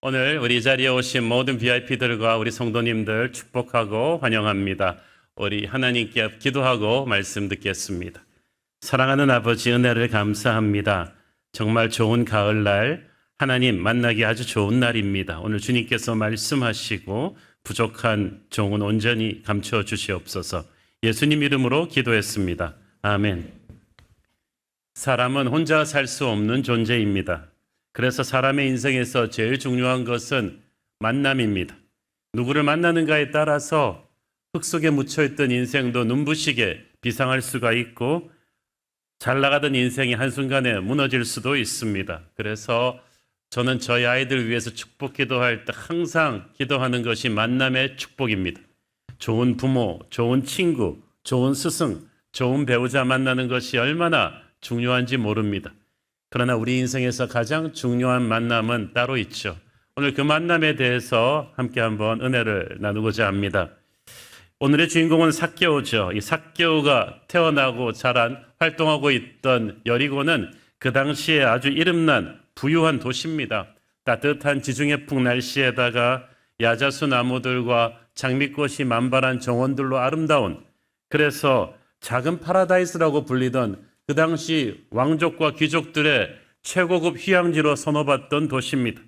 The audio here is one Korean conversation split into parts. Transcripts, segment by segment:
오늘 우리 자리에 오신 모든 VIP들과 우리 성도님들 축복하고 환영합니다. 우리 하나님께 기도하고 말씀 듣겠습니다. 사랑하는 아버지, 은혜를 감사합니다. 정말 좋은 가을날 하나님 만나기 아주 좋은 날입니다. 오늘 주님께서 말씀하시고 부족한 종은 온전히 감춰 주시옵소서. 예수님 이름으로 기도했습니다. 아멘. 사람은 혼자 살 수 없는 존재입니다. 그래서 사람의 인생에서 제일 중요한 것은 만남입니다. 누구를 만나는가에 따라서 흙 속에 묻혀있던 인생도 눈부시게 비상할 수가 있고 잘 나가던 인생이 한순간에 무너질 수도 있습니다. 그래서 저는 저희 아이들 위해서 축복 기도할 때 항상 기도하는 것이 만남의 축복입니다. 좋은 부모, 좋은 친구, 좋은 스승, 좋은 배우자 만나는 것이 얼마나 중요한지 모릅니다. 그러나 우리 인생에서 가장 중요한 만남은 따로 있죠. 오늘 그 만남에 대해서 함께 한번 은혜를 나누고자 합니다. 오늘의 주인공은 삭개오죠. 이 삭개오가 태어나고 자란 활동하고 있던 여리고는 그 당시에 아주 이름난 부유한 도시입니다. 따뜻한 지중해풍 날씨에다가 야자수 나무들과 장미꽃이 만발한 정원들로 아름다운, 그래서 작은 파라다이스라고 불리던 그 당시 왕족과 귀족들의 최고급 휴양지로 선호받던 도시입니다.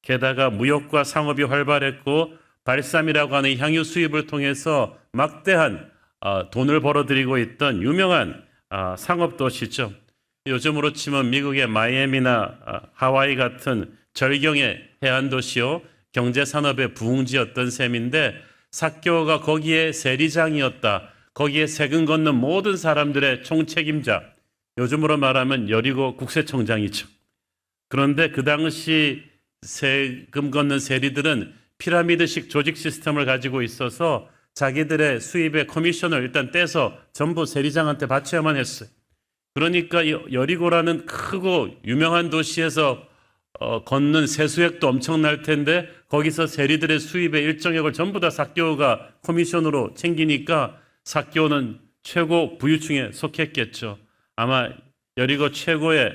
게다가 무역과 상업이 활발했고 발삼이라고 하는 향유 수입을 통해서 막대한 돈을 벌어들이고 있던 유명한 상업 도시죠. 요즘으로 치면 미국의 마이애미나 하와이 같은 절경의 해안 도시요, 경제산업의 부흥지였던 셈인데 삭개오가 거기에 세리장이었다. 거기에 세금 걷는 모든 사람들의 총책임자, 요즘으로 말하면 여리고 국세청장이죠. 그런데 그 당시 세금 걷는 세리들은 피라미드식 조직 시스템을 가지고 있어서 자기들의 수입의 커미션을 일단 떼서 전부 세리장한테 바쳐야만 했어요. 그러니까 여리고라는 크고 유명한 도시에서 걷는 세수액도 엄청날 텐데 거기서 세리들의 수입의 일정액을 전부 다 삭개오가 커미션으로 챙기니까 삭개오는 최고 부유층에 속했겠죠. 아마 여리고 최고의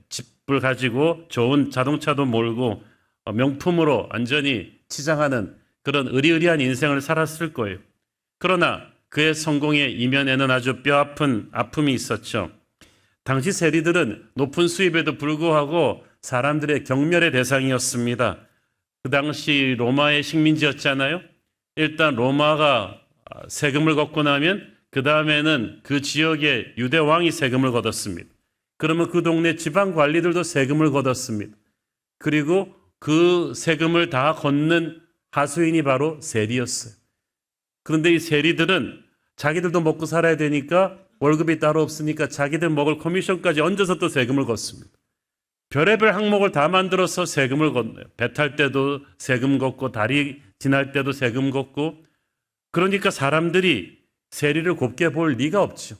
집을 가지고 좋은 자동차도 몰고 명품으로 완전히 치장하는 그런 의리의리한 인생을 살았을 거예요. 그러나 그의 성공의 이면에는 아주 뼈아픈 아픔이 있었죠. 당시 세리들은 높은 수입에도 불구하고 사람들의 경멸의 대상이었습니다. 그 당시 로마의 식민지였잖아요. 일단 로마가 세금을 걷고 나면 그 다음에는 그 지역의 유대 왕이 세금을 걷었습니다. 그러면 그 동네 지방 관리들도 세금을 걷었습니다. 그리고 그 세금을 다 걷는 하수인이 바로 세리였어요. 그런데 이 세리들은 자기들도 먹고 살아야 되니까 월급이 따로 없으니까 자기들 먹을 커미션까지 얹어서 또 세금을 걷습니다. 별의별 항목을 다 만들어서 세금을 걷네요. 배 탈 때도 세금 걷고 다리 지날 때도 세금 걷고, 그러니까 사람들이 세리를 곱게 볼 리가 없죠.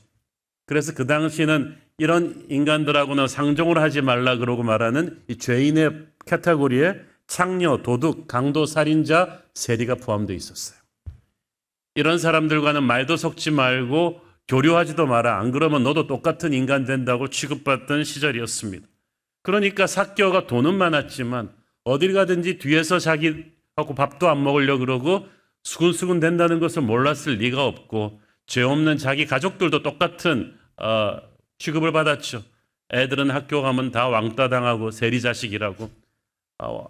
그래서 그 당시에는 이런 인간들하고는 상종을 하지 말라 그러고 말하는 이 죄인의 카테고리에 창녀, 도둑, 강도, 살인자, 세리가 포함되어 있었어요. 이런 사람들과는 말도 섞지 말고 교류하지도 마라. 안 그러면 너도 똑같은 인간 된다고 취급받던 시절이었습니다. 그러니까 삭개오가 돈은 많았지만 어딜 가든지 뒤에서 자기하고 밥도 안 먹으려고 그러고 수근수근 된다는 것을 몰랐을 리가 없고, 죄 없는 자기 가족들도 똑같은 취급을 받았죠. 애들은 학교 가면 다 왕따 당하고 세리 자식이라고,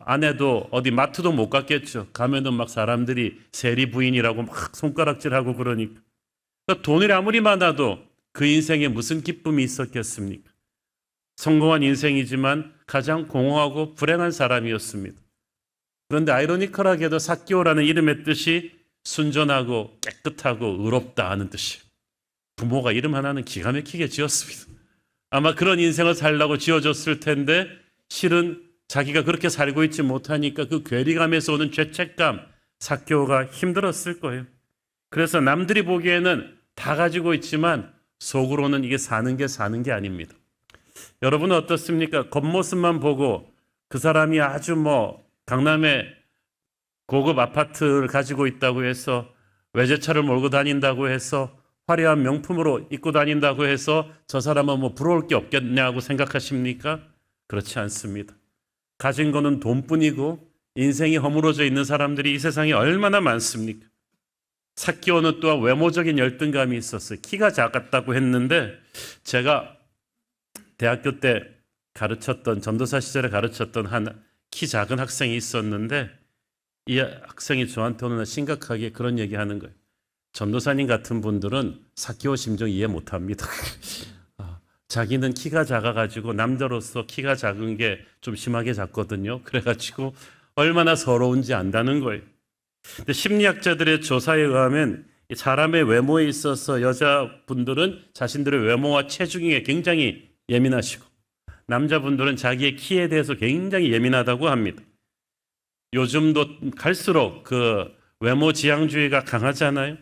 아내도 어디 마트도 못 갔겠죠. 가면은 막 사람들이 세리 부인이라고 막 손가락질하고 그러니까. 그러니까 돈이 아무리 많아도 그 인생에 무슨 기쁨이 있었겠습니까? 성공한 인생이지만 가장 공허하고 불행한 사람이었습니다. 그런데 아이러니컬하게도 삭개오라는 이름의 뜻이 순전하고 깨끗하고 의롭다 하는 뜻이에요. 부모가 이름 하나는 기가 막히게 지었습니다. 아마 그런 인생을 살라고 지어줬을 텐데 실은 자기가 그렇게 살고 있지 못하니까 그 괴리감에서 오는 죄책감, 삭개오가 힘들었을 거예요. 그래서 남들이 보기에는 다 가지고 있지만 속으로는 이게 사는 게 아닙니다. 여러분은 어떻습니까? 겉모습만 보고 그 사람이 아주 강남에 고급 아파트를 가지고 있다고 해서, 외제차를 몰고 다닌다고 해서, 화려한 명품으로 입고 다닌다고 해서 저 사람은 부러울 게 없겠냐고 생각하십니까? 그렇지 않습니다. 가진 거는 돈뿐이고 인생이 허물어져 있는 사람들이 이 세상에 얼마나 많습니까? 삭개오는 또한 외모적인 열등감이 있었어요. 키가 작았다고 했는데 제가 대학교 때 가르쳤던 전도사 시절에 가르쳤던 한 키 작은 학생이 있었는데 이 학생이 저한테 어느 날 심각하게 그런 얘기하는 거예요. 전도사님 같은 분들은 삭개오 심정 이해 못합니다. 자기는 키가 작아가지고 남자로서 키가 작은 게 좀 심하게 작거든요. 그래가지고 얼마나 서러운지 안다는 거예요. 근데 심리학자들의 조사에 의하면 사람의 외모에 있어서 여자분들은 자신들의 외모와 체중에 굉장히 예민하시고 남자분들은 자기의 키에 대해서 굉장히 예민하다고 합니다. 요즘도 갈수록 그 외모 지향주의가 강하잖아요.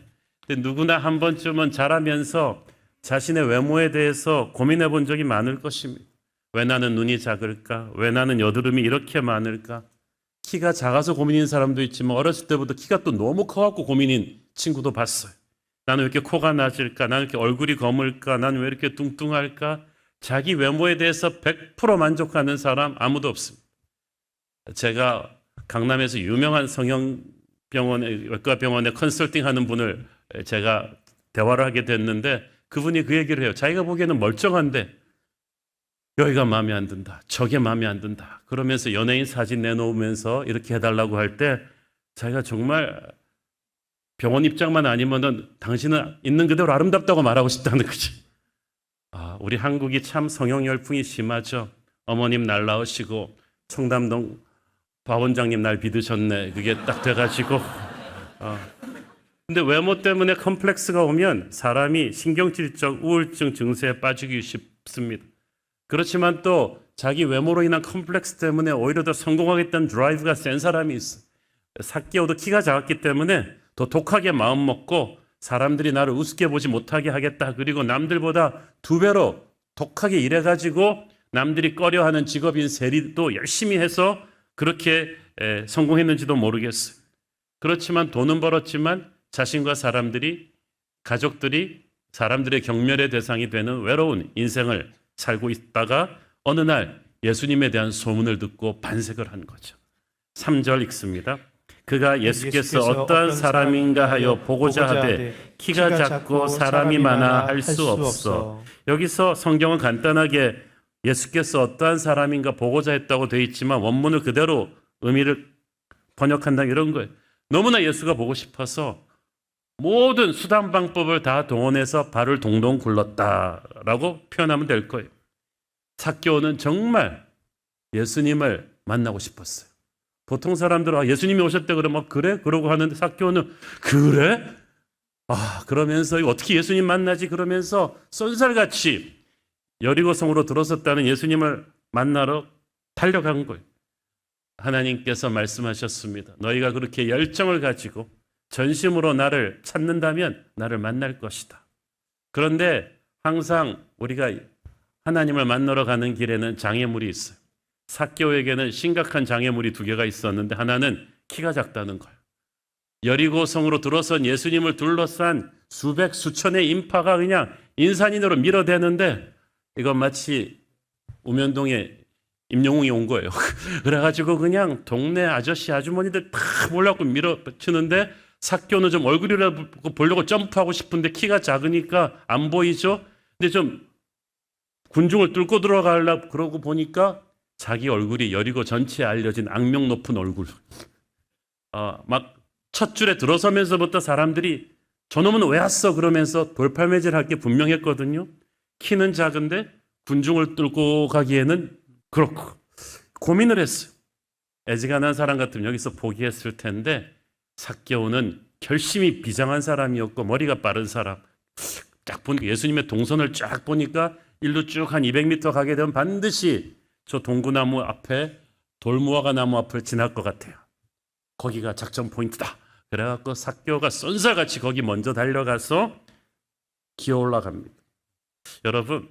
근데 누구나 한 번쯤은 자라면서 자신의 외모에 대해서 고민해 본 적이 많을 것입니다. 왜 나는 눈이 작을까? 왜 나는 여드름이 이렇게 많을까? 키가 작아서 고민인 사람도 있지만 어렸을 때부터 키가 또 너무 커갖고 고민인 친구도 봤어요. 나는 왜 이렇게 코가 낮을까? 나는 왜 이렇게 얼굴이 검을까? 나는 왜 이렇게 뚱뚱할까? 자기 외모에 대해서 100% 만족하는 사람 아무도 없습니다. 제가 강남에서 유명한 성형병원의 외과병원에 컨설팅하는 분을 제가 대화를 하게 됐는데 그분이 그 얘기를 해요. 자기가 보기에는 멀쩡한데 여기가 마음에 안 든다. 저게 마음에 안 든다. 그러면서 연예인 사진 내놓으면서 이렇게 해달라고 할 때 자기가 정말 병원 입장만 아니면은 당신은 있는 그대로 아름답다고 말하고 싶다는 거지. 우리 한국이 참 성형 열풍이 심하죠. 어머님 날 낳으시고 청담동 박 원장님 날 믿으셨네. 그게 딱 돼가지고. 근데 외모 때문에 컴플렉스가 오면 사람이 신경질적 우울증 증세에 빠지기 쉽습니다. 그렇지만 또 자기 외모로 인한 컴플렉스 때문에 오히려 더 성공하겠다는 드라이브가 센 사람이 있어. 삭개오도 키가 작았기 때문에 더 독하게 마음 먹고 사람들이 나를 우습게 보지 못하게 하겠다. 그리고 남들보다 2배로 독하게 일해가지고 남들이 꺼려하는 직업인 세리도 열심히 해서 그렇게 성공했는지도 모르겠어요. 그렇지만 돈은 벌었지만 자신과 사람들이, 가족들이 사람들의 경멸의 대상이 되는 외로운 인생을 살고 있다가 어느 날 예수님에 대한 소문을 듣고 반색을 한 거죠. 3절 읽습니다. 그가 예수께서 어떠한 사람인가 하여 보고자 하되 키가 작고 사람이 많아 할 수 없어. 여기서 성경은 간단하게 예수께서 어떠한 사람인가 보고자 했다고 되어 있지만 원문을 그대로 의미를 번역한다면 이런 거예요. 너무나 예수가 보고 싶어서 모든 수단 방법을 다 동원해서 발을 동동 굴렀다라고 표현하면 될 거예요. 삭개오는 정말 예수님을 만나고 싶었어요. 보통 사람들은 예수님이 오셨대 그러면 그래? 그러고 하는데 삭개오는 그래? 그러면서 어떻게 예수님 만나지? 그러면서 쏜살같이 여리고성으로 들어섰다는 예수님을 만나러 달려간 거예요. 하나님께서 말씀하셨습니다. 너희가 그렇게 열정을 가지고 전심으로 나를 찾는다면 나를 만날 것이다. 그런데 항상 우리가 하나님을 만나러 가는 길에는 장애물이 있어요. 삭개오에게는 심각한 장애물이 2개가 있었는데 하나는 키가 작다는 거예요. 여리고성으로 들어선 예수님을 둘러싼 수백 수천의 인파가 그냥 인산인으로 밀어대는데 이건 마치 우면동에 임영웅이 온 거예요. 그래가지고 그냥 동네 아저씨 아주머니들 다 몰라갖고 밀어치는데 삭개오는 좀 얼굴이라도 보려고 점프하고 싶은데 키가 작으니까 안 보이죠. 근데 좀 군중을 뚫고 들어가려고 그러고 보니까 자기 얼굴이 여리고 전체에 알려진 악명 높은 얼굴. 막 첫 줄에 들어서면서부터 사람들이 저놈은 왜 왔어? 그러면서 돌팔매질 할 게 분명했거든요. 키는 작은데 군중을 뚫고 가기에는 그렇고 고민을 했어요. 애지간한 사람 같으면 여기서 포기했을 텐데 삭개오는 결심이 비장한 사람이었고 머리가 빠른 사람. 쫙 보니까 예수님의 동선을 쫙 보니까 일로 쭉 한 200m 가게 되면 반드시 저 동구나무 앞에 돌무화과 나무 앞을 지날 것 같아요. 거기가 작전 포인트다. 그래갖고 삭개오가 쏜살같이 거기 먼저 달려가서 기어 올라갑니다. 여러분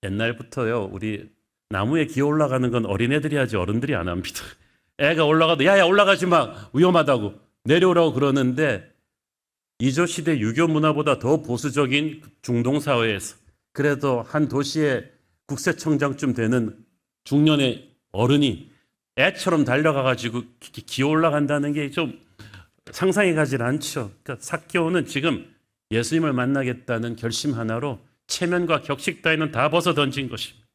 옛날부터요 우리 나무에 기어 올라가는 건 어린애들이 하지 어른들이 안 합니다. 애가 올라가도 야야 올라가지 마 위험하다고 내려오라고 그러는데 이조시대 유교 문화보다 더 보수적인 중동 사회에서 그래도 한 도시의 국세청장쯤 되는 중년의 어른이 애처럼 달려가가지고 기어 올라간다는 게 좀 상상이 가질 않죠. 그러니까 삭개오는 지금 예수님을 만나겠다는 결심 하나로 체면과 격식 따위는 다 벗어 던진 것입니다.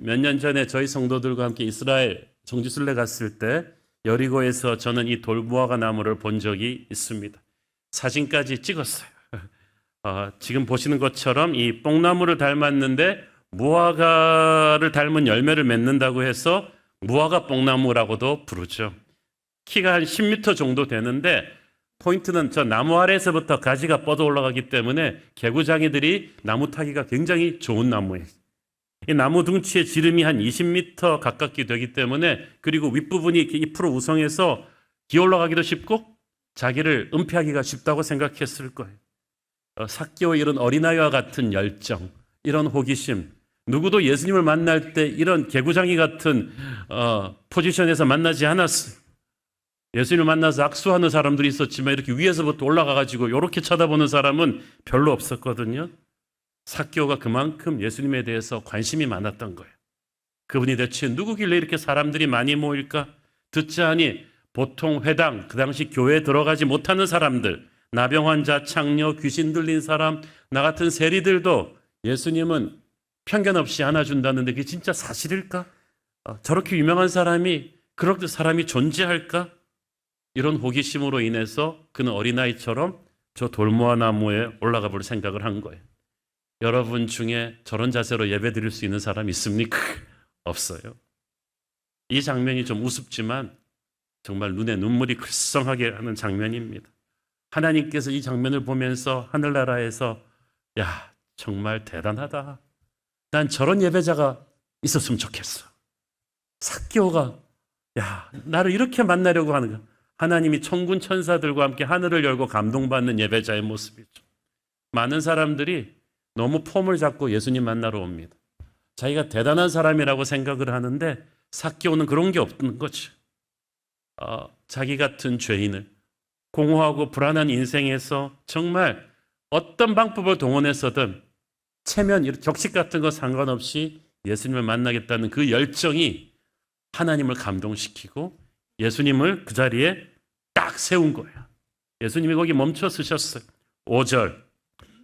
몇 년 전에 저희 성도들과 함께 이스라엘 정지순례 갔을 때 여리고에서 저는 이 돌무화과 나무를 본 적이 있습니다. 사진까지 찍었어요. 지금 보시는 것처럼 이 뽕나무를 닮았는데 무화과를 닮은 열매를 맺는다고 해서 무화과 뽕나무라고도 부르죠. 키가 한 10m 정도 되는데 포인트는 저 나무 아래에서부터 가지가 뻗어 올라가기 때문에 개구장이들이 나무 타기가 굉장히 좋은 나무예요. 이 나무 둥치의 지름이 한 20m 가깝게 되기 때문에, 그리고 윗부분이 이렇게 잎으로 우성해서 기어 올라가기도 쉽고 자기를 은폐하기가 쉽다고 생각했을 거예요. 삭개오의 이런 어린아이와 같은 열정, 이런 호기심, 누구도 예수님을 만날 때 이런 개구장이 같은 포지션에서 만나지 않았어요. 예수님을 만나서 악수하는 사람들이 있었지만 이렇게 위에서부터 올라가가지고 이렇게 쳐다보는 사람은 별로 없었거든요. 삭개오가 그만큼 예수님에 대해서 관심이 많았던 거예요. 그분이 대체 누구길래 이렇게 사람들이 많이 모일까? 듣자 하니 보통 회당, 그 당시 교회에 들어가지 못하는 사람들, 나병 환자, 창녀, 귀신 들린 사람, 나 같은 세리들도 예수님은 편견 없이 안아준다는데 그게 진짜 사실일까? 저렇게 유명한 사람이, 그렇게 사람이 존재할까? 이런 호기심으로 인해서 그는 어린아이처럼 저 돌무화 나무에 올라가 볼 생각을 한 거예요. 여러분 중에 저런 자세로 예배 드릴 수 있는 사람 있습니까? 없어요. 이 장면이 좀 우습지만 정말 눈에 눈물이 글썽하게 하는 장면입니다. 하나님께서 이 장면을 보면서 하늘나라에서 야, 정말 대단하다. 난 저런 예배자가 있었으면 좋겠어. 삭개오가 야, 나를 이렇게 만나려고 하는 거야. 하나님이 천군 천사들과 함께 하늘을 열고 감동받는 예배자의 모습이죠. 많은 사람들이 너무 폼을 잡고 예수님 만나러 옵니다. 자기가 대단한 사람이라고 생각을 하는데 삭개오는 그런 게 없는 거죠. 자기 같은 죄인을, 공허하고 불안한 인생에서 정말 어떤 방법을 동원해서든 체면, 격식 같은 거 상관없이 예수님을 만나겠다는 그 열정이 하나님을 감동시키고 예수님을 그 자리에 딱 세운 거예요. 예수님이 거기 멈춰 서셨어요. 5절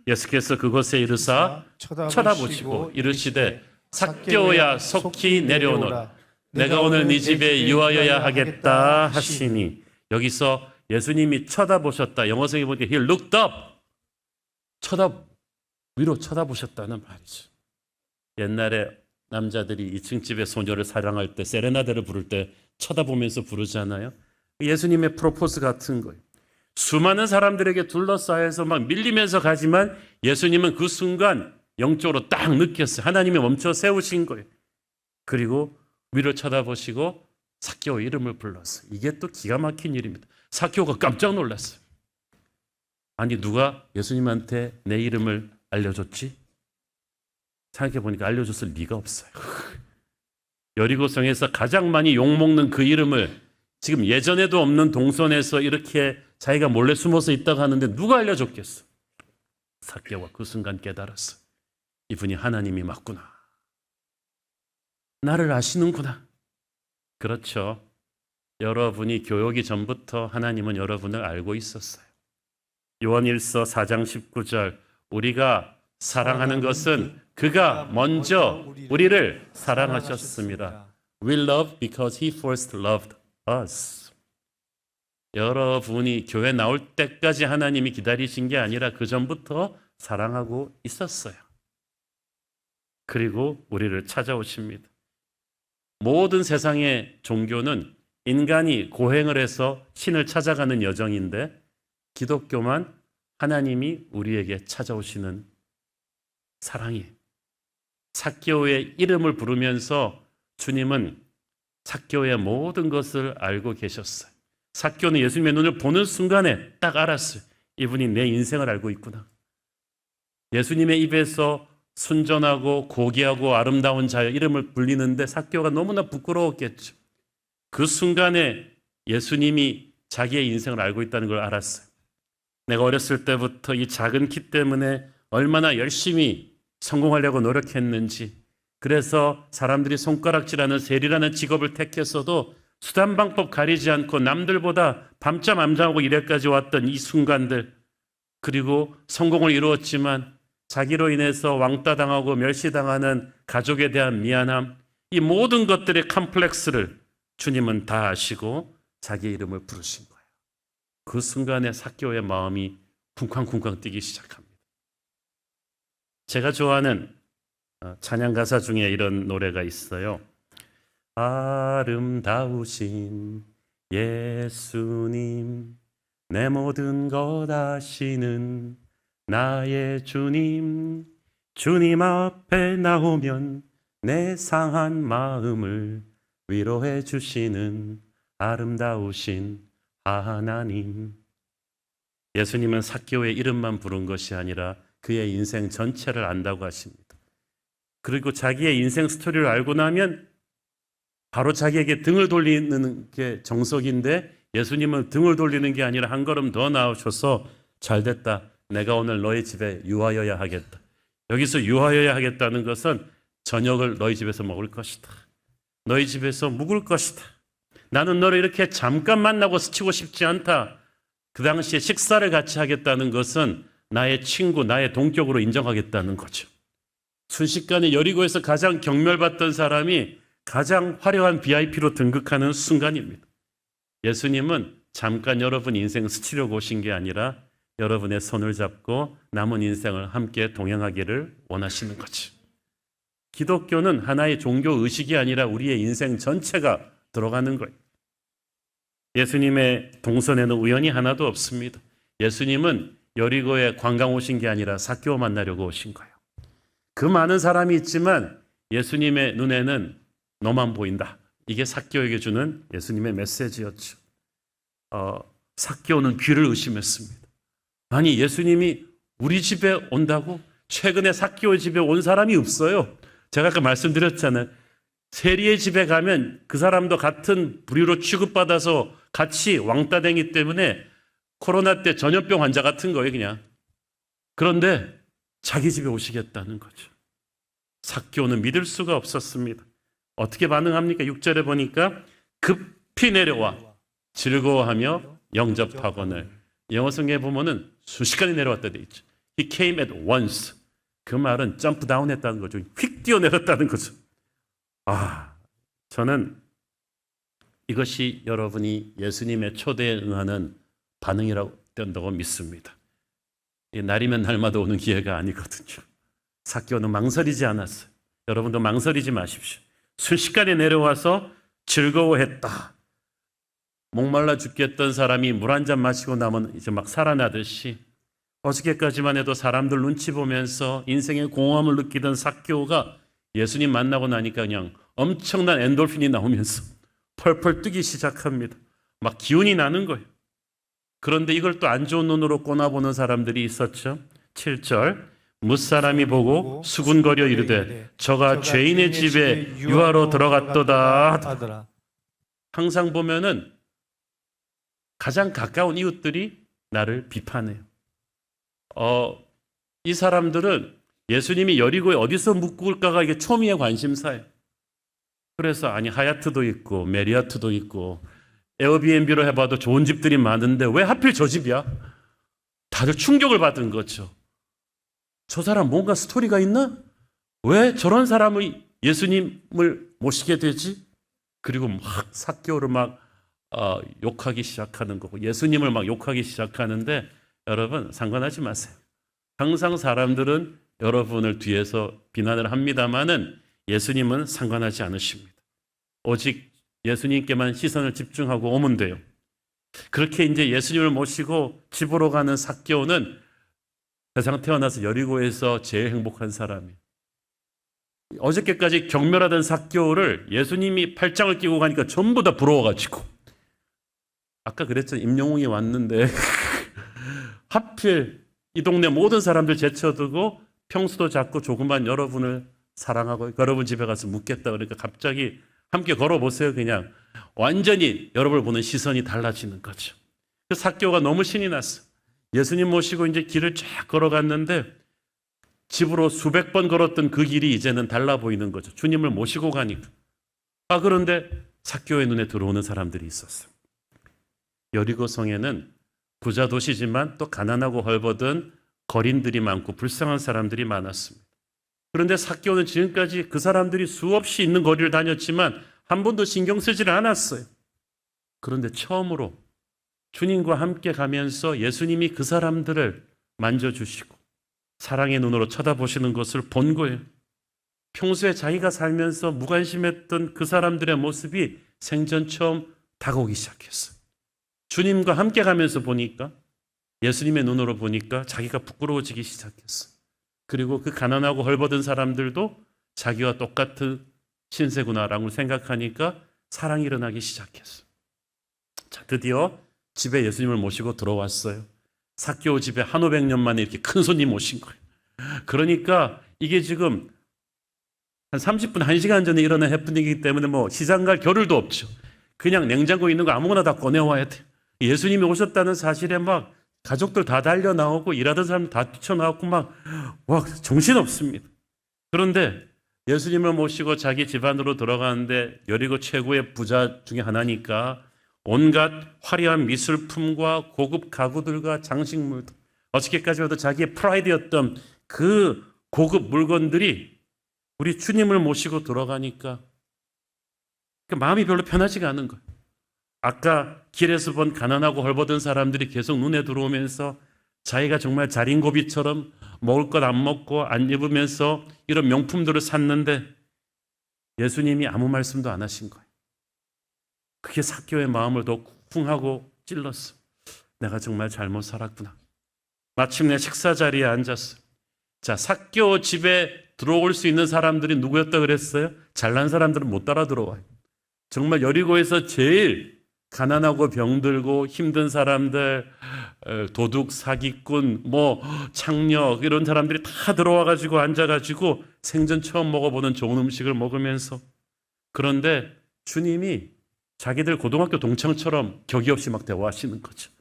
예수께서 그곳에 이르사 쳐다보시고 이르시되 삭개오야 속히 내려오너라. 내가 오늘 네 집에 유하여야 하겠다 하시니, 여기서 예수님이 쳐다보셨다. 영어성에 보니까 he looked up. 위로 쳐다보셨다는 말이죠. 옛날에 남자들이 2층 집의 소녀를 사랑할 때 세레나데를 부를 때 쳐다보면서 부르잖아요. 예수님의 프로포즈 같은 거예요. 수많은 사람들에게 둘러싸여서 막 밀리면서 가지만 예수님은 그 순간 영적으로 딱 느꼈어요. 하나님이 멈춰 세우신 거예요. 그리고 위를 쳐다보시고 삭개오 이름을 불렀어요. 이게 또 기가 막힌 일입니다. 삭개오가 깜짝 놀랐어요. 아니, 누가 예수님한테 내 이름을 알려줬지? 생각해보니까 알려줬을 리가 없어요. 여리고성에서 가장 많이 욕먹는 그 이름을 지금 예전에도 없는 동선에서 이렇게 자기가 몰래 숨어서 있다고 하는데 누가 알려줬겠어? 삭개오가 그 순간 깨달았어. 이분이 하나님이 맞구나. 나를 아시는구나. 그렇죠. 여러분이 교육이 전부터 하나님은 여러분을 알고 있었어요. 요한일서 4장 19절 우리가 사랑하는 것은 그가 먼저 우리를 사랑하셨습니다. We love because he first loved us. 여러분이 교회 나올 때까지 하나님이 기다리신 게 아니라 그 전부터 사랑하고 있었어요. 그리고 우리를 찾아오십니다. 모든 세상의 종교는 인간이 고행을 해서 신을 찾아가는 여정인데 기독교만 하나님이 우리에게 찾아오시는 사랑이. 삭개오의 이름을 부르면서 주님은 삭개오의 모든 것을 알고 계셨어요. 삭개오는 예수님의 눈을 보는 순간에 딱 알았어요. 이분이 내 인생을 알고 있구나. 예수님의 입에서 순전하고 고귀하고 아름다운 자의 이름을 불리는데 삭개오가 너무나 부끄러웠겠죠. 그 순간에 예수님이 자기의 인생을 알고 있다는 걸 알았어요. 내가 어렸을 때부터 이 작은 키 때문에 얼마나 열심히 성공하려고 노력했는지, 그래서 사람들이 손가락질하는 세리라는 직업을 택했어도 수단 방법 가리지 않고 남들보다 밤잠 안 자고 이래까지 왔던 이 순간들, 그리고 성공을 이루었지만 자기로 인해서 왕따 당하고 멸시당하는 가족에 대한 미안함, 이 모든 것들의 컴플렉스를 주님은 다 아시고 자기 이름을 부르신 거예요. 그 순간에 삭개오의 마음이 쿵쾅쿵쾅 뛰기 시작합니다. 제가 좋아하는 찬양 가사 중에 이런 노래가 있어요. 아름다우신 예수님, 내 모든 것 아시는 나의 주님, 주님 앞에 나오면 내 상한 마음을 위로해 주시는 아름다우신 하나님. 예수님은 삭개오의 이름만 부른 것이 아니라 그의 인생 전체를 안다고 하십니다. 그리고 자기의 인생 스토리를 알고 나면 바로 자기에게 등을 돌리는 게 정석인데, 예수님은 등을 돌리는 게 아니라 한 걸음 더 나오셔서 잘됐다, 내가 오늘 너희 집에 유하여야 하겠다. 여기서 유하여야 하겠다는 것은 저녁을 너희 집에서 먹을 것이다, 너희 집에서 묵을 것이다, 나는 너를 이렇게 잠깐 만나고 스치고 싶지 않다. 그 당시에 식사를 같이 하겠다는 것은 나의 친구, 나의 동격으로 인정하겠다는 거죠. 순식간에 여리고에서 가장 경멸받던 사람이 가장 화려한 VIP로 등극하는 순간입니다. 예수님은 잠깐 여러분 인생 스치려고 오신 게 아니라 여러분의 손을 잡고 남은 인생을 함께 동행하기를 원하시는 거죠. 기독교는 하나의 종교 의식이 아니라 우리의 인생 전체가 들어가는 거예요. 예수님의 동선에는 우연이 하나도 없습니다. 예수님은 여리고에 관광 오신 게 아니라 삭개오 만나려고 오신 거예요. 그 많은 사람이 있지만 예수님의 눈에는 너만 보인다. 이게 삭개오에게 주는 예수님의 메시지였죠. 삭개오는 귀를 의심했습니다. 아니, 예수님이 우리 집에 온다고? 최근에 삭개오 집에 온 사람이 없어요. 제가 아까 말씀드렸잖아요. 세리의 집에 가면 그 사람도 같은 부류로 취급받아서 같이 왕따되기 때문에 코로나 때 전염병 환자 같은 거예요, 그냥. 그런데 자기 집에 오시겠다는 거죠. 삭개오는 믿을 수가 없었습니다. 어떻게 반응합니까? 6절에 보니까 급히 내려와 즐거워하며 영접하거늘. 영어 성경에 보면은 순식간에 내려왔다 돼 있죠. He came at once. 그 말은 점프 다운 했다는 거죠. 휙 뛰어내렸다는 거죠. 저는 이것이 여러분이 예수님의 초대에 응하는 반응이라고 된다고 믿습니다. 날이면 날마다 오는 기회가 아니거든요. 삭개오는 망설이지 않았어요. 여러분도 망설이지 마십시오. 순식간에 내려와서 즐거워했다. 목말라 죽겠던 사람이 물 한 잔 마시고 나면 이제 막 살아나듯이, 어저께까지만 해도 사람들 눈치 보면서 인생의 공허함을 느끼던 삭개오가 예수님 만나고 나니까 그냥 엄청난 엔돌핀이 나오면서 펄펄 뛰기 시작합니다. 막 기운이 나는 거예요. 그런데 이걸 또 안 좋은 눈으로 꼬나보는 사람들이 있었죠. 7절, 무사람이 보고 수군거려 이르되 저가 죄인의 집에 유하로 들어갔도다. 항상 보면은 가장 가까운 이웃들이 나를 비판해요. 이 사람들은 예수님이 여리고에 어디서 묵을까가 이게 초미의 관심사예요. 그래서 아니, 하얏트도 있고 메리아트도 있고 에어비앤비로 해봐도 좋은 집들이 많은데 왜 하필 저 집이야? 다들 충격을 받은 거죠. 저 사람 뭔가 스토리가 있나? 왜 저런 사람이 예수님을 모시게 되지? 그리고 막 삭개오를 막 욕하기 시작하는 거고 예수님을 막 욕하기 시작하는데, 여러분 상관하지 마세요. 항상 사람들은 여러분을 뒤에서 비난을 합니다마는 예수님은 상관하지 않으십니다. 오직 예수님께만 시선을 집중하고 오면 돼요. 그렇게 이제 예수님을 모시고 집으로 가는 삭개오는 세상 태어나서 여리고에서 제일 행복한 사람이에요. 어저께까지 경멸하던 삭개오를 예수님이 팔짱을 끼고 가니까 전부 다 부러워가지고, 아까 그랬잖아요. 임영웅이 왔는데 하필 이 동네 모든 사람들 제쳐두고 평수도 작고 조그만 여러분을 사랑하고 여러분 집에 가서 묵겠다 그러니까 갑자기 함께 걸어보세요. 그냥 완전히 여러분을 보는 시선이 달라지는 거죠. 그 삭개오가 너무 신이 났어. 예수님 모시고 이제 길을 쫙 걸어갔는데 집으로 수백 번 걸었던 그 길이 이제는 달라 보이는 거죠. 주님을 모시고 가니까. 그런데 삭개오의 눈에 들어오는 사람들이 있었어요. 여리고성에는 부자 도시지만 또 가난하고 헐벗은 거린들이 많고 불쌍한 사람들이 많았습니다. 그런데 삭개오는 지금까지 그 사람들이 수없이 있는 거리를 다녔지만 한 번도 신경 쓰지를 않았어요. 그런데 처음으로 주님과 함께 가면서 예수님이 그 사람들을 만져주시고 사랑의 눈으로 쳐다보시는 것을 본 거예요. 평소에 자기가 살면서 무관심했던 그 사람들의 모습이 생전 처음 다가오기 시작했어요. 주님과 함께 가면서 보니까, 예수님의 눈으로 보니까 자기가 부끄러워지기 시작했어요. 그리고 그 가난하고 헐벗은 사람들도 자기와 똑같은 신세구나라고 생각하니까 사랑이 일어나기 시작했어요. 자, 드디어 집에 예수님을 모시고 들어왔어요. 삭개오 집에 1,500년 만에 이렇게 큰 손님 오신 거예요. 그러니까 이게 지금 한 30분, 1시간 전에 일어난 해프닝이기 때문에 뭐 시장 갈 겨를도 없죠. 그냥 냉장고에 있는 거 아무거나 다 꺼내와야 돼요. 예수님이 오셨다는 사실에 막 가족들 다 달려 나오고 일하던 사람 다 뛰쳐나오고 막 정신없습니다. 그런데 예수님을 모시고 자기 집안으로 들어가는데 여리고 최고의 부자 중에 하나니까 온갖 화려한 미술품과 고급 가구들과 장식물들, 어저께까지 봐도 자기의 프라이드였던 그 고급 물건들이 우리 주님을 모시고 들어가니까 마음이 별로 편하지가 않은 거예요. 아까 길에서 본 가난하고 헐벗은 사람들이 계속 눈에 들어오면서 자기가 정말 자린고비처럼 먹을 것 안 먹고 안 입으면서 이런 명품들을 샀는데 예수님이 아무 말씀도 안 하신 거예요. 그게 삭개오의 마음을 더 쿵하고 찔렀어. 내가 정말 잘못 살았구나. 마침내 식사 자리에 앉았어. 자, 삭개오 집에 들어올 수 있는 사람들이 누구였다 그랬어요? 잘난 사람들은 못 따라 들어와요. 정말 여리고에서 제일 가난하고 병들고 힘든 사람들, 도둑, 사기꾼, 창녀 이런 사람들이 다 들어와가지고 앉아가지고 생전 처음 먹어보는 좋은 음식을 먹으면서, 그런데 주님이 자기들 고등학교 동창처럼 격이 없이 막 대화하시는 거죠.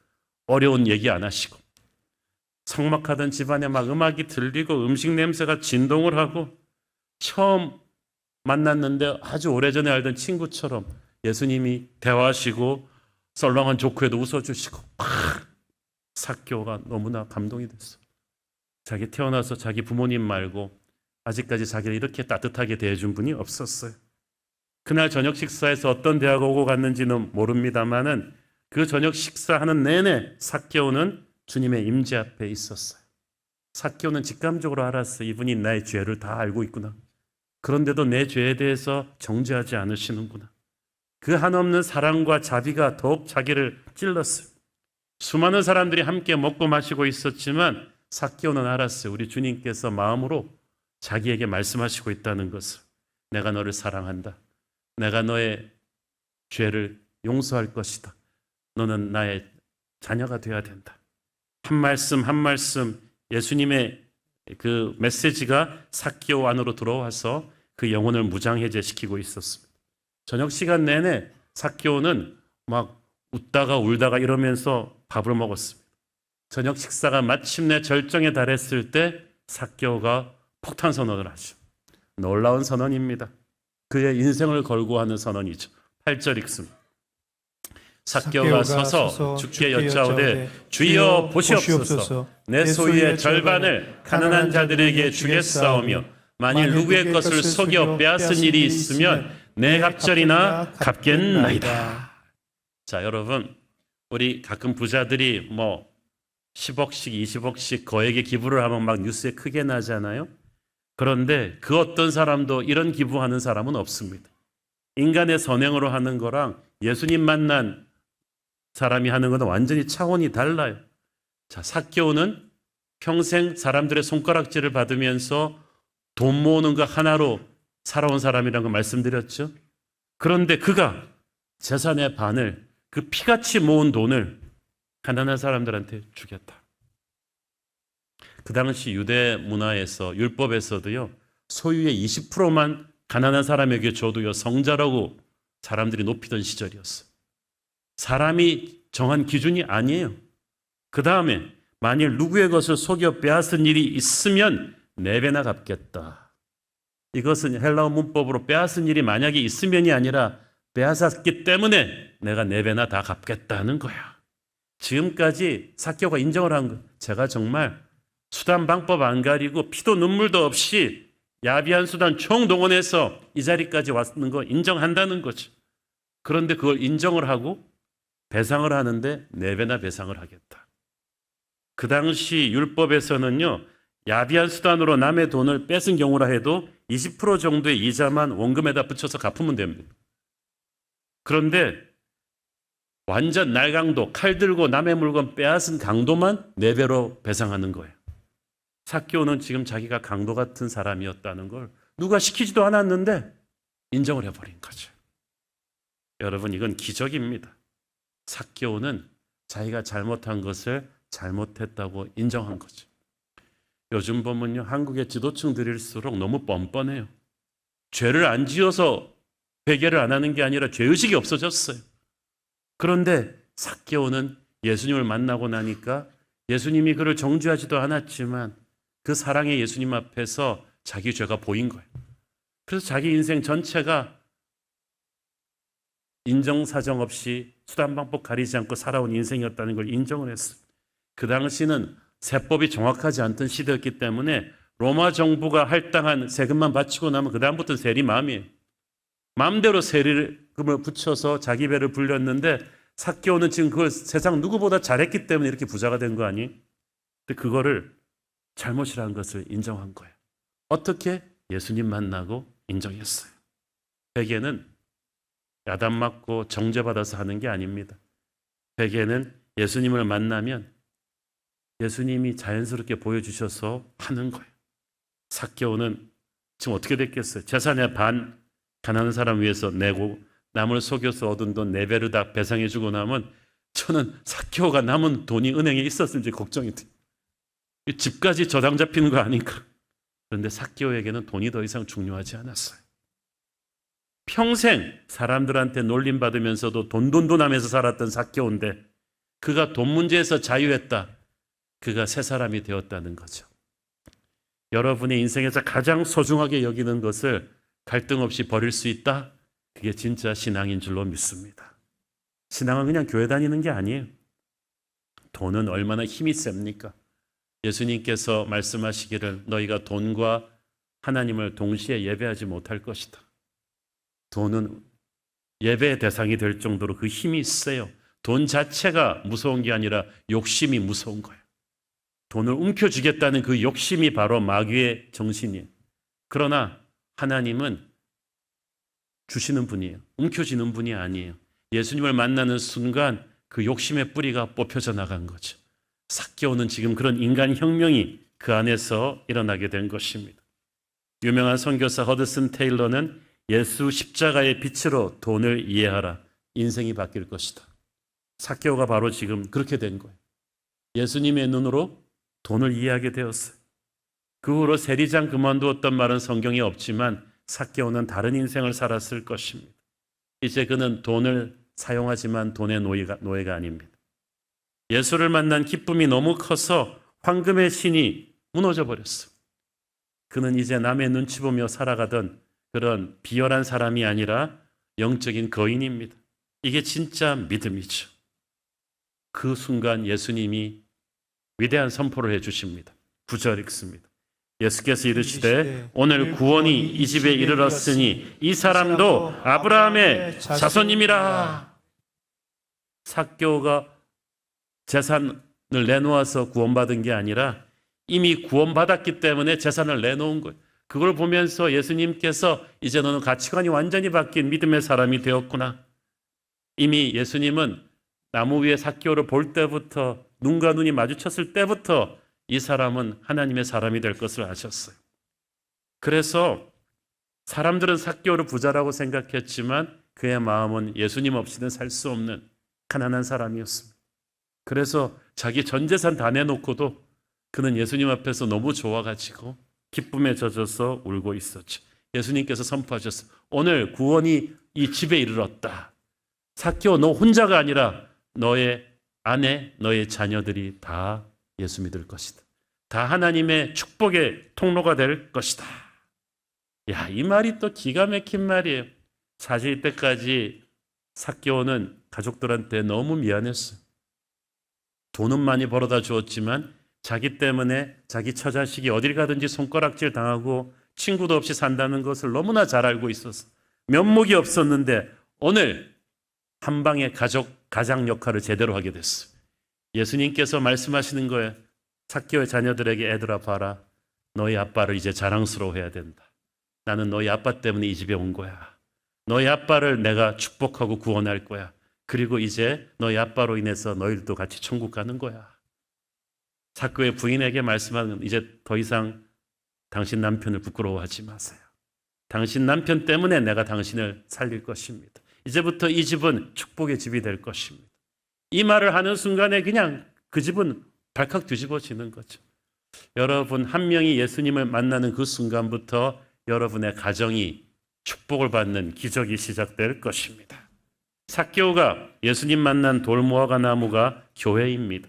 어려운 얘기 안 하시고, 삭막하던 집안에 막 음악이 들리고 음식 냄새가 진동을 하고, 처음 만났는데 아주 오래전에 알던 친구처럼 예수님이 대화하시고 썰렁한 조크에도 웃어주시고, 삭개오가 너무나 감동이 됐어. 자기 태어나서 자기 부모님 말고 아직까지 자기를 이렇게 따뜻하게 대해준 분이 없었어요. 그날 저녁 식사에서 어떤 대화가 오고 갔는지는 모릅니다만은 그 저녁 식사하는 내내 삭개오는 주님의 임재 앞에 있었어요. 삭개오는 직감적으로 알았어요. 이분이 나의 죄를 다 알고 있구나. 그런데도 내 죄에 대해서 정죄하지 않으시는구나. 그 한없는 사랑과 자비가 더욱 자기를 찔렀어요. 수많은 사람들이 함께 먹고 마시고 있었지만 삭개오는 알았어요. 우리 주님께서 마음으로 자기에게 말씀하시고 있다는 것을. 내가 너를 사랑한다. 내가 너의 죄를 용서할 것이다. 너는 나의 자녀가 되어야 된다. 한 말씀 한 말씀 예수님의 그 메시지가 삭개오 안으로 들어와서 그 영혼을 무장해제시키고 있었습니다. 저녁 시간 내내 삭개오는 막 웃다가 울다가 이러면서 밥을 먹었습니다. 저녁 식사가 마침내 절정에 달했을 때 삭개오가 폭탄 선언을 하죠. 놀라운 선언입니다. 그의 인생을 걸고 하는 선언이죠. 8절 읽습니다. 삭개오가 서서 주께 여짜오되 주여 보시옵소서. 내 소유의 절반을 가난한 자들에게 주겠사오며 만일 누구의 것을 속여 빼앗은 일이 있으면 내 갑절이나 갚겠나이다. 자, 여러분, 우리 가끔 부자들이 10억씩 20억씩 거액의 기부를 하면 막 뉴스에 크게 나잖아요. 그런데 그 어떤 사람도 이런 기부하는 사람은 없습니다. 인간의 선행으로 하는 거랑 예수님 만난 사람이 하는 것은 완전히 차원이 달라요. 자, 삭개오는 평생 사람들의 손가락질을 받으면서 돈 모으는 것 하나로 살아온 사람이라는 걸 말씀드렸죠. 그런데 그가 재산의 반을, 그 피같이 모은 돈을 가난한 사람들한테 주겠다. 그 당시 유대 문화에서, 율법에서도요, 소유의 20%만 가난한 사람에게 줘도요, 성자라고 사람들이 높이던 시절이었어요. 사람이 정한 기준이 아니에요. 그 다음에 만일 누구의 것을 속여 빼앗은 일이 있으면 네 배나 갚겠다. 이것은 헬라어 문법으로 빼앗은 일이 만약에 있으면이 아니라 빼앗았기 때문에 내가 네 배나 다 갚겠다는 거야. 지금까지 삭개오가 인정을 한 거. 제가 정말 수단 방법 안 가리고 피도 눈물도 없이 야비한 수단 총동원해서 이 자리까지 왔는 거 인정한다는 거죠. 그런데 그걸 인정을 하고 배상을 하는데 네 배나 배상을 하겠다. 그 당시 율법에서는요, 야비한 수단으로 남의 돈을 뺏은 경우라 해도 20% 정도의 이자만 원금에다 붙여서 갚으면 됩니다. 그런데 완전 날강도, 칼 들고 남의 물건 빼앗은 강도만 4배로 배상하는 거예요. 삭개오는 지금 자기가 강도 같은 사람이었다는 걸 누가 시키지도 않았는데 인정을 해버린 거죠. 여러분, 이건 기적입니다. 삭개오는 자기가 잘못한 것을 잘못했다고 인정한 거죠. 요즘 보면요, 한국의 지도층들일수록 너무 뻔뻔해요. 죄를 안 지어서 회개를 안 하는 게 아니라 죄의식이 없어졌어요. 그런데 삭개오는 예수님을 만나고 나니까 예수님이 그를 정죄하지도 않았지만 그 사랑의 예수님 앞에서 자기 죄가 보인 거예요. 그래서 자기 인생 전체가 인정사정 없이 수단방법 가리지 않고 살아온 인생이었다는 걸 인정을 했어요. 그 당시는 세법이 정확하지 않던 시대였기 때문에 로마 정부가 할당한 세금만 바치고 나면 그 다음부터는 세리맘이에요. 마음대로 세리금을 붙여서 자기 배를 불렸는데 삭개오는 지금 그걸 세상 누구보다 잘했기 때문에 이렇게 부자가 된 거 아니에요? 근데 그거를 잘못이라는 것을 인정한 거예요. 어떻게? 예수님 만나고 인정했어요. 회개는 야단 맞고 정죄받아서 하는 게 아닙니다. 회개는 예수님을 만나면 예수님이 자연스럽게 보여주셔서 하는 거예요. 삭개오는 지금 어떻게 됐겠어요? 재산의 반 가난한 사람 위해서 내고 남을 속여서 얻은 돈 4배를 다 배상해 주고 나면 저는 삭개오가 남은 돈이 은행에 있었을지 걱정이 돼요. 집까지 저당 잡히는 거 아닌가. 그런데 삭개오에게는 돈이 더 이상 중요하지 않았어요. 평생 사람들한테 놀림받으면서도 돈하면서 살았던 삭개오인데 그가 돈 문제에서 자유했다. 그가 새 사람이 되었다는 거죠. 여러분의 인생에서 가장 소중하게 여기는 것을 갈등 없이 버릴 수 있다? 그게 진짜 신앙인 줄로 믿습니다. 신앙은 그냥 교회 다니는 게 아니에요. 돈은 얼마나 힘이 셉니까? 예수님께서 말씀하시기를 너희가 돈과 하나님을 동시에 예배하지 못할 것이다. 돈은 예배의 대상이 될 정도로 그 힘이 세요. 돈 자체가 무서운 게 아니라 욕심이 무서운 거예요. 돈을 움켜쥐겠다는 그 욕심이 바로 마귀의 정신이에요. 그러나 하나님은 주시는 분이에요. 움켜쥐는 분이 아니에요. 예수님을 만나는 순간 그 욕심의 뿌리가 뽑혀져 나간 거죠. 삭개오는 지금 그런 인간 혁명이 그 안에서 일어나게 된 것입니다. 유명한 선교사 허드슨 테일러는 예수 십자가의 빛으로 돈을 이해하라. 인생이 바뀔 것이다. 삭개오가 바로 지금 그렇게 된 거예요. 예수님의 눈으로 돈을 이해하게 되었어요. 그 후로 세리장 그만두었던 말은 성경에 없지만 삭개오는 다른 인생을 살았을 것입니다. 이제 그는 돈을 사용하지만 돈의 노예가 아닙니다. 예수를 만난 기쁨이 너무 커서 황금의 신이 무너져 버렸어요. 그는 이제 남의 눈치 보며 살아가던 그런 비열한 사람이 아니라 영적인 거인입니다. 이게 진짜 믿음이죠. 그 순간 예수님이 위대한 선포를 해주십니다. 9절 읽습니다. 예수께서 이르시되 오늘 구원이 이 집에 이르렀으니 이 사람도 아브라함의 자손임이라. 삭개오가 재산을 내놓아서 구원받은 게 아니라 이미 구원받았기 때문에 재산을 내놓은 거예요. 그걸 보면서 예수님께서 이제 너는 가치관이 완전히 바뀐 믿음의 사람이 되었구나. 이미 예수님은 나무 위에 삭개오를 볼 때부터 눈과 눈이 마주쳤을 때부터 이 사람은 하나님의 사람이 될 것을 아셨어요. 그래서 사람들은 삭개오를 부자라고 생각했지만 그의 마음은 예수님 없이는 살 수 없는 가난한 사람이었습니다. 그래서 자기 전 재산 다 내놓고도 그는 예수님 앞에서 너무 좋아가지고 기쁨에 젖어서 울고 있었죠. 예수님께서 선포하셨어요. 오늘 구원이 이 집에 이르렀다. 삭개오 너 혼자가 아니라 너의 아내, 너의 자녀들이 다 예수 믿을 것이다. 다 하나님의 축복의 통로가 될 것이다. 야, 이 말이 또 기가 막힌 말이에요. 사실 이때까지 삭개오는 가족들한테 너무 미안했어요. 돈은 많이 벌어다 주었지만 자기 때문에 자기 처자식이 어딜 가든지 손가락질 당하고 친구도 없이 산다는 것을 너무나 잘 알고 있었어. 면목이 없었는데 오늘 한 방의 가장 역할을 제대로 하게 됐어요. 예수님께서 말씀하시는 거예요. 삭개오의 자녀들에게 애들아 봐라. 너희 아빠를 이제 자랑스러워해야 된다. 나는 너희 아빠 때문에 이 집에 온 거야. 너희 아빠를 내가 축복하고 구원할 거야. 그리고 이제 너희 아빠로 인해서 너희들도 같이 천국 가는 거야. 삭개오의 부인에게 말씀하는, 이제 더 이상 당신 남편을 부끄러워하지 마세요. 당신 남편 때문에 내가 당신을 살릴 것입니다. 이제부터 이 집은 축복의 집이 될 것입니다. 이 말을 하는 순간에 그냥 그 집은 발칵 뒤집어지는 거죠. 여러분, 한 명이 예수님을 만나는 그 순간부터 여러분의 가정이 축복을 받는 기적이 시작될 것입니다. 삭개오가 예수님 만난 돌무화과 나무가 교회입니다.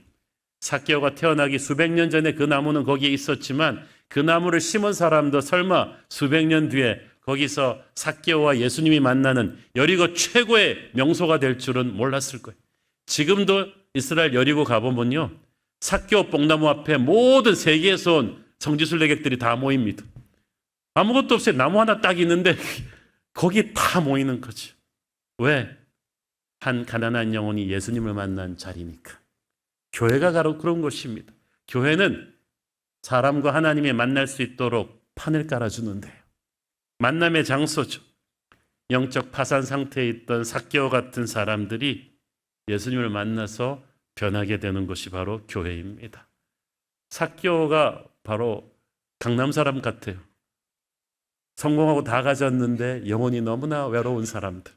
삭개오가 태어나기 수백 년 전에 그 나무는 거기에 있었지만 그 나무를 심은 사람도 설마 수백 년 뒤에 거기서 삭개오와 예수님이 만나는 여리고 최고의 명소가 될 줄은 몰랐을 거예요. 지금도 이스라엘 여리고 가보면요, 삭개오 뽕나무 앞에 모든 세계에서 온 성지순례객들이 다 모입니다. 아무것도 없어요. 나무 하나 딱 있는데 거기 다 모이는 거죠. 왜? 한 가난한 영혼이 예수님을 만난 자리니까. 교회가 바로 그런 것입니다. 교회는 사람과 하나님이 만날 수 있도록 판을 깔아주는데요. 만남의 장소죠. 영적 파산 상태에 있던 삭개오 같은 사람들이 예수님을 만나서 변하게 되는 것이 바로 교회입니다. 삭개오가 바로 강남 사람 같아요. 성공하고 다 가졌는데 영혼이 너무나 외로운 사람들.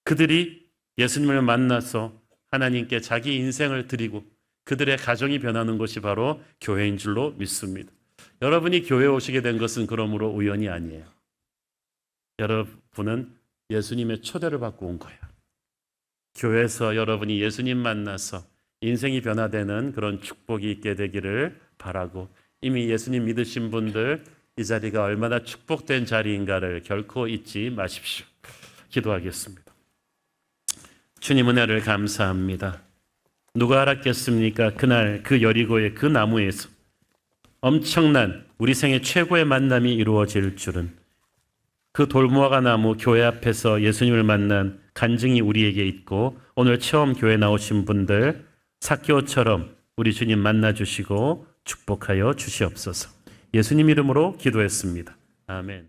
그들이 예수님을 만나서 하나님께 자기 인생을 드리고 그들의 가정이 변하는 것이 바로 교회인 줄로 믿습니다. 여러분이 교회에 오시게 된 것은 그러므로 우연이 아니에요. 여러분은 예수님의 초대를 받고 온 거예요. 교회에서 여러분이 예수님 만나서 인생이 변화되는 그런 축복이 있게 되기를 바라고, 이미 예수님 믿으신 분들 이 자리가 얼마나 축복된 자리인가를 결코 잊지 마십시오. 기도하겠습니다. 주님 은혜를 감사합니다. 누가 알았겠습니까? 그날 그 여리고의 그 나무에서 엄청난 우리 생애 최고의 만남이 이루어질 줄은. 그 돌무화과 나무 교회 앞에서 예수님을 만난 간증이 우리에게 있고, 오늘 처음 교회 나오신 분들 삭개오처럼 우리 주님 만나주시고 축복하여 주시옵소서. 예수님 이름으로 기도했습니다. 아멘.